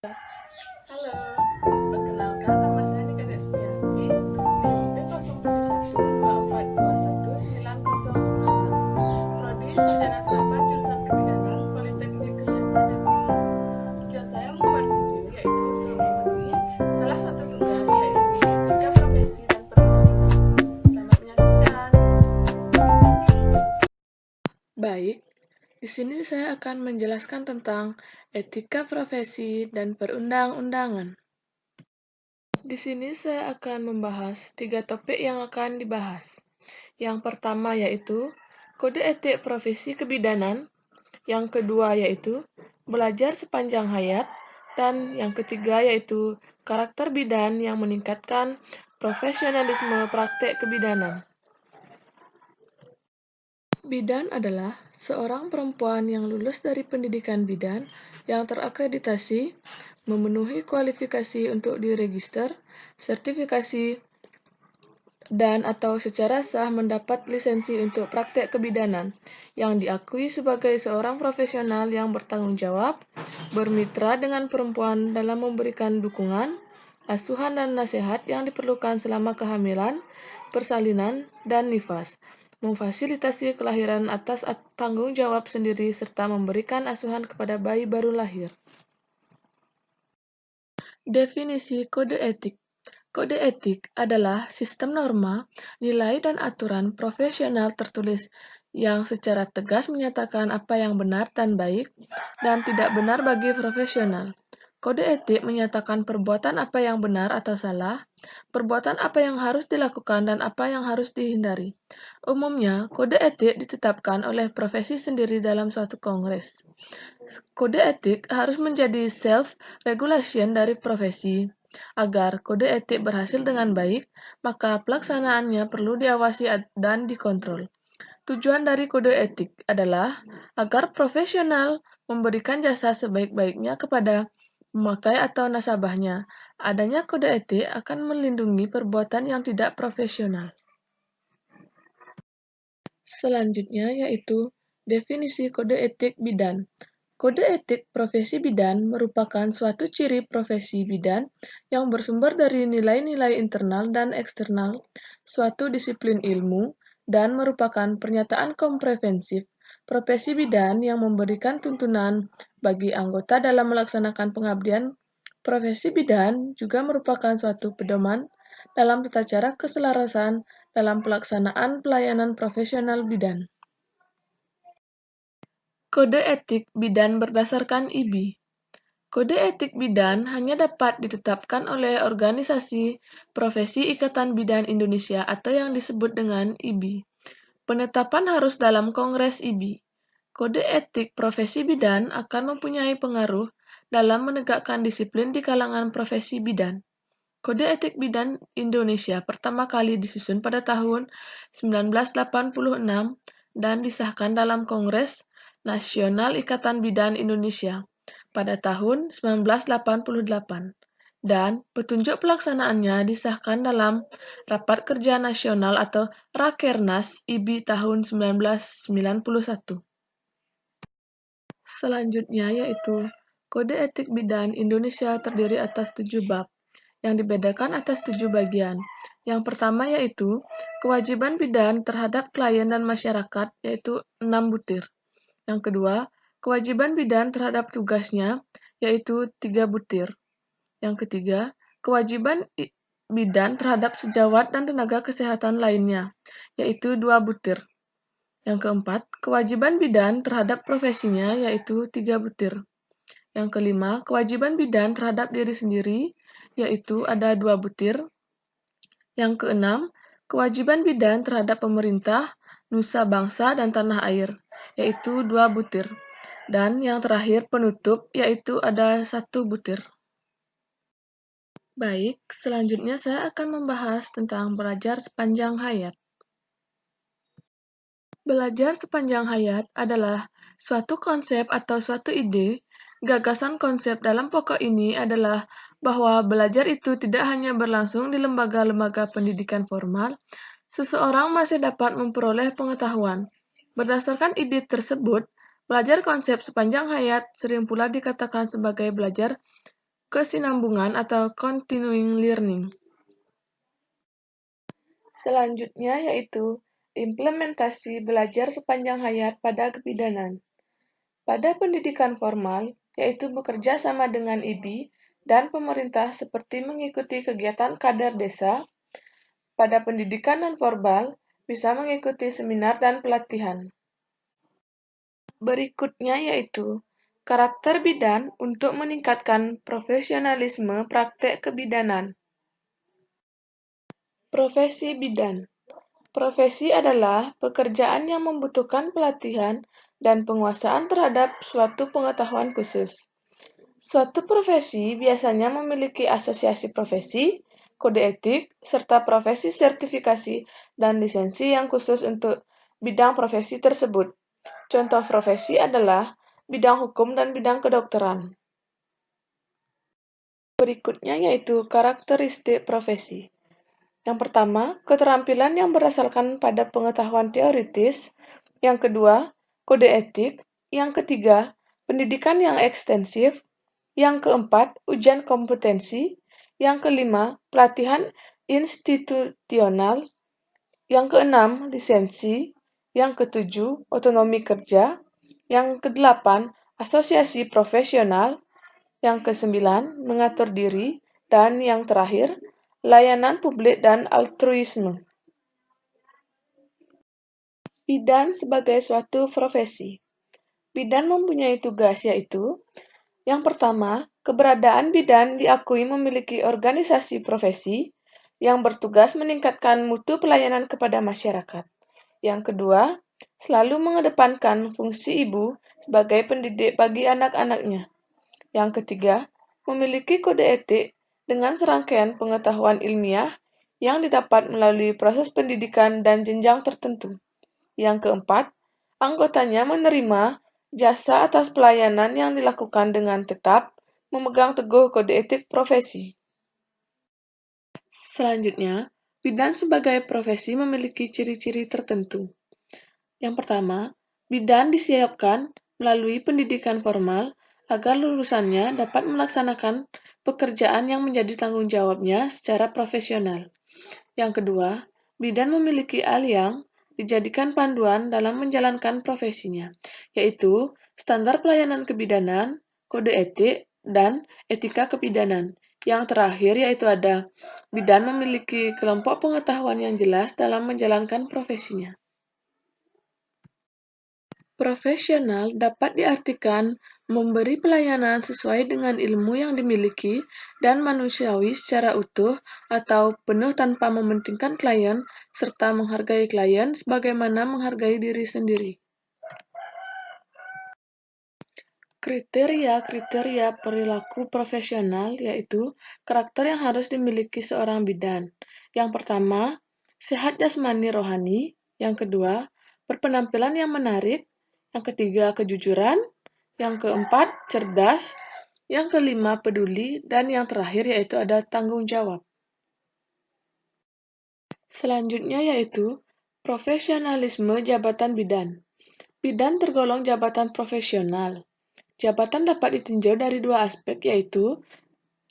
Halo, perkenalkan nama saya Nika Desmianti, NIM B0712421919. Prodi Sarjana Terapan jurusan Kebidanan Politeknik Kesehatan Indonesia. Tujuan saya membuat video yaitu untuk memenuhi salah satu tugas yaitu etika profesi dan perundangan. Selamat menyaksikan. Baik, di sini saya akan menjelaskan tentang etika profesi dan perundang-undangan. Di sini saya akan membahas 3 topik yang akan dibahas. Yang pertama yaitu kode etik profesi kebidanan, yang kedua yaitu belajar sepanjang hayat, dan yang ketiga yaitu karakter bidan yang meningkatkan profesionalisme praktek kebidanan. Bidan adalah seorang perempuan yang lulus dari pendidikan bidan yang terakreditasi, memenuhi kualifikasi untuk diregister, sertifikasi, dan atau secara sah mendapat lisensi untuk praktek kebidanan yang diakui sebagai seorang profesional yang bertanggung jawab, bermitra dengan perempuan dalam memberikan dukungan, asuhan dan nasihat yang diperlukan selama kehamilan, persalinan, dan nifas, memfasilitasi kelahiran atas tanggung jawab sendiri serta memberikan asuhan kepada bayi baru lahir. Definisi kode etik. Kode etik adalah sistem norma, nilai dan aturan profesional tertulis yang secara tegas menyatakan apa yang benar dan baik dan tidak benar bagi profesional. Kode etik menyatakan perbuatan apa yang benar atau salah, perbuatan apa yang harus dilakukan dan apa yang harus dihindari. Umumnya, kode etik ditetapkan oleh profesi sendiri dalam suatu kongres. Kode etik harus menjadi self-regulation dari profesi. Agar kode etik berhasil dengan baik, maka pelaksanaannya perlu diawasi dan dikontrol. Tujuan dari kode etik adalah agar profesional memberikan jasa sebaik-baiknya kepada pemakai atau nasabahnya. Adanya kode etik akan melindungi perbuatan yang tidak profesional. Selanjutnya yaitu definisi kode etik bidan. Kode etik profesi bidan merupakan suatu ciri profesi bidan yang bersumber dari nilai-nilai internal dan eksternal suatu disiplin ilmu dan merupakan pernyataan komprehensif profesi bidan yang memberikan tuntunan bagi anggota dalam melaksanakan pengabdian. Profesi bidan juga merupakan suatu pedoman dalam tata cara keselarasan dalam pelaksanaan pelayanan profesional bidan. Kode etik bidan berdasarkan IBI. Kode etik bidan hanya dapat ditetapkan oleh organisasi Profesi Ikatan Bidan Indonesia atau yang disebut dengan IBI. Penetapan harus dalam Kongres IBI. Kode etik profesi bidan akan mempunyai pengaruh dalam menegakkan disiplin di kalangan profesi bidan. Kode etik bidan Indonesia pertama kali disusun pada tahun 1986 dan disahkan dalam Kongres Nasional Ikatan Bidan Indonesia pada tahun 1988 dan petunjuk pelaksanaannya disahkan dalam Rapat Kerja Nasional atau Rakernas IBI tahun 1991. Selanjutnya yaitu Kode Etik Bidan Indonesia terdiri atas 7 bab yang dibedakan atas 7 bagian. Yang pertama yaitu kewajiban bidan terhadap klien dan masyarakat yaitu 6 butir. Yang kedua, kewajiban bidan terhadap tugasnya yaitu 3 butir. Yang ketiga, kewajiban bidan terhadap sejawat dan tenaga kesehatan lainnya yaitu 2 butir. Yang keempat, kewajiban bidan terhadap profesinya yaitu 3 butir. Yang kelima, kewajiban bidan terhadap diri sendiri yaitu ada 2 butir. Yang keenam, kewajiban bidan terhadap pemerintah, nusa bangsa, dan tanah air, yaitu 2 butir. Dan yang terakhir penutup, yaitu ada 1 butir. Baik, selanjutnya saya akan membahas tentang belajar sepanjang hayat. Belajar sepanjang hayat adalah suatu konsep atau suatu ide. Gagasan konsep dalam pokok ini adalah bahwa belajar itu tidak hanya berlangsung di lembaga-lembaga pendidikan formal, seseorang masih dapat memperoleh pengetahuan. Berdasarkan ide tersebut, belajar konsep sepanjang hayat sering pula dikatakan sebagai belajar kesinambungan atau continuing learning. Selanjutnya yaitu implementasi belajar sepanjang hayat pada kebidanan. Pada pendidikan formal, yaitu bekerja sama dengan IBI dan pemerintah seperti mengikuti kegiatan kader desa. Pada pendidikan non-formal, bisa mengikuti seminar dan pelatihan. Berikutnya yaitu karakter bidan untuk meningkatkan profesionalisme praktek kebidanan. Profesi bidan. Profesi adalah pekerjaan yang membutuhkan pelatihan dan penguasaan terhadap suatu pengetahuan khusus. Suatu profesi biasanya memiliki asosiasi profesi, kode etik, serta profesi sertifikasi dan lisensi yang khusus untuk bidang profesi tersebut. Contoh profesi adalah bidang hukum dan bidang kedokteran. Berikutnya yaitu karakteristik profesi. Yang pertama, keterampilan yang berdasarkan pada pengetahuan teoritis. Yang kedua, kode etik. Yang ketiga, pendidikan yang ekstensif. Yang keempat, ujian kompetensi. Yang kelima, pelatihan institusional. Yang keenam, lisensi. Yang ketujuh, otonomi kerja. Yang kedelapan, asosiasi profesional. Yang kesembilan, mengatur diri. Dan yang terakhir, layanan publik dan altruisme. Bidan sebagai suatu profesi. Bidan mempunyai tugas yaitu: yang pertama, keberadaan bidan diakui memiliki organisasi profesi yang bertugas meningkatkan mutu pelayanan kepada masyarakat. Yang kedua, selalu mengedepankan fungsi ibu sebagai pendidik bagi anak-anaknya. Yang ketiga, memiliki kode etik dengan serangkaian pengetahuan ilmiah yang didapat melalui proses pendidikan dan jenjang tertentu. Yang keempat, anggotanya menerima jasa atas pelayanan yang dilakukan dengan tetap memegang teguh kode etik profesi. Selanjutnya, bidan sebagai profesi memiliki ciri-ciri tertentu. Yang pertama, bidan disiapkan melalui pendidikan formal agar lulusannya dapat melaksanakan pekerjaan yang menjadi tanggung jawabnya secara profesional. Yang kedua, bidan memiliki hal yang dijadikan panduan dalam menjalankan profesinya, yaitu standar pelayanan kebidanan, kode etik, dan etika kebidanan. Yang terakhir yaitu ada bidan memiliki kelompok pengetahuan yang jelas dalam menjalankan profesinya. Profesional dapat diartikan memberi pelayanan sesuai dengan ilmu yang dimiliki dan manusiawi secara utuh atau penuh tanpa mementingkan klien, serta menghargai klien sebagaimana menghargai diri sendiri. Kriteria-kriteria perilaku profesional yaitu karakter yang harus dimiliki seorang bidan. Yang pertama, sehat jasmani rohani. Yang kedua, berpenampilan yang menarik. Yang ketiga, kejujuran. Yang keempat, cerdas. Yang kelima, peduli. Dan yang terakhir yaitu ada tanggung jawab. Selanjutnya yaitu profesionalisme jabatan bidan. Bidan tergolong jabatan profesional. Jabatan dapat ditinjau dari dua aspek, yaitu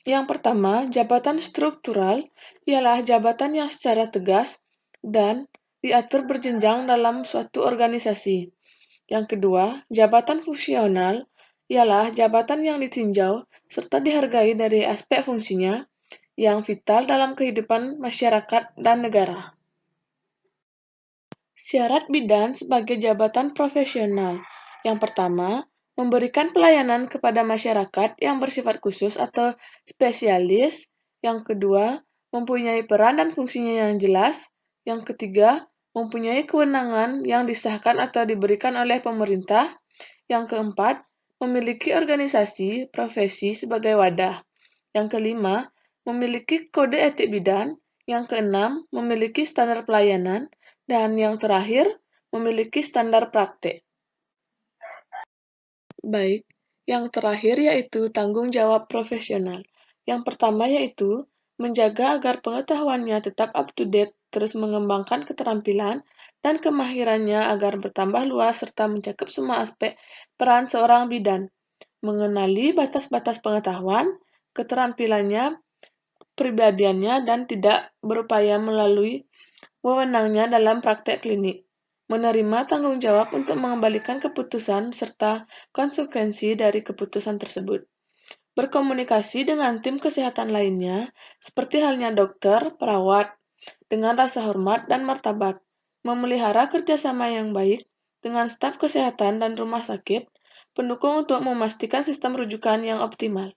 yang pertama, jabatan struktural ialah jabatan yang secara tegas dan diatur berjenjang dalam suatu organisasi. Yang kedua, jabatan fungsional ialah jabatan yang ditinjau serta dihargai dari aspek fungsinya yang vital dalam kehidupan masyarakat dan negara. Syarat bidan sebagai jabatan profesional. Yang pertama, memberikan pelayanan kepada masyarakat yang bersifat khusus atau spesialis. Yang kedua, mempunyai peran dan fungsinya yang jelas. Yang ketiga, mempunyai kewenangan yang disahkan atau diberikan oleh pemerintah. Yang keempat, memiliki organisasi profesi sebagai wadah. Yang kelima, memiliki kode etik bidan. Yang keenam, memiliki standar pelayanan. Dan yang terakhir, memiliki standar praktik. Baik, yang terakhir yaitu tanggung jawab profesional. Yang pertama yaitu menjaga agar pengetahuannya tetap up-to-date, terus mengembangkan keterampilan dan kemahirannya agar bertambah luas serta mencakup semua aspek peran seorang bidan. Mengenali batas-batas pengetahuan, keterampilannya, pribadiannya, dan tidak berupaya melalui wewenangnya dalam praktek klinik. Menerima tanggung jawab untuk mengembalikan keputusan serta konsekuensi dari keputusan tersebut. Berkomunikasi dengan tim kesehatan lainnya, seperti halnya dokter, perawat, dengan rasa hormat dan martabat. Memelihara kerjasama yang baik dengan staf kesehatan dan rumah sakit, pendukung untuk memastikan sistem rujukan yang optimal.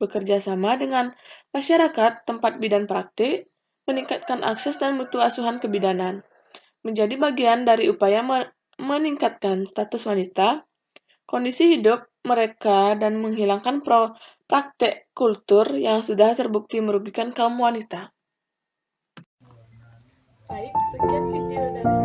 Bekerja sama dengan masyarakat tempat bidan praktik, meningkatkan akses dan mutu asuhan kebidanan. Menjadi bagian dari upaya meningkatkan status wanita, kondisi hidup mereka, dan menghilangkan praktek kultur yang sudah terbukti merugikan kaum wanita. Baik, sekian video dari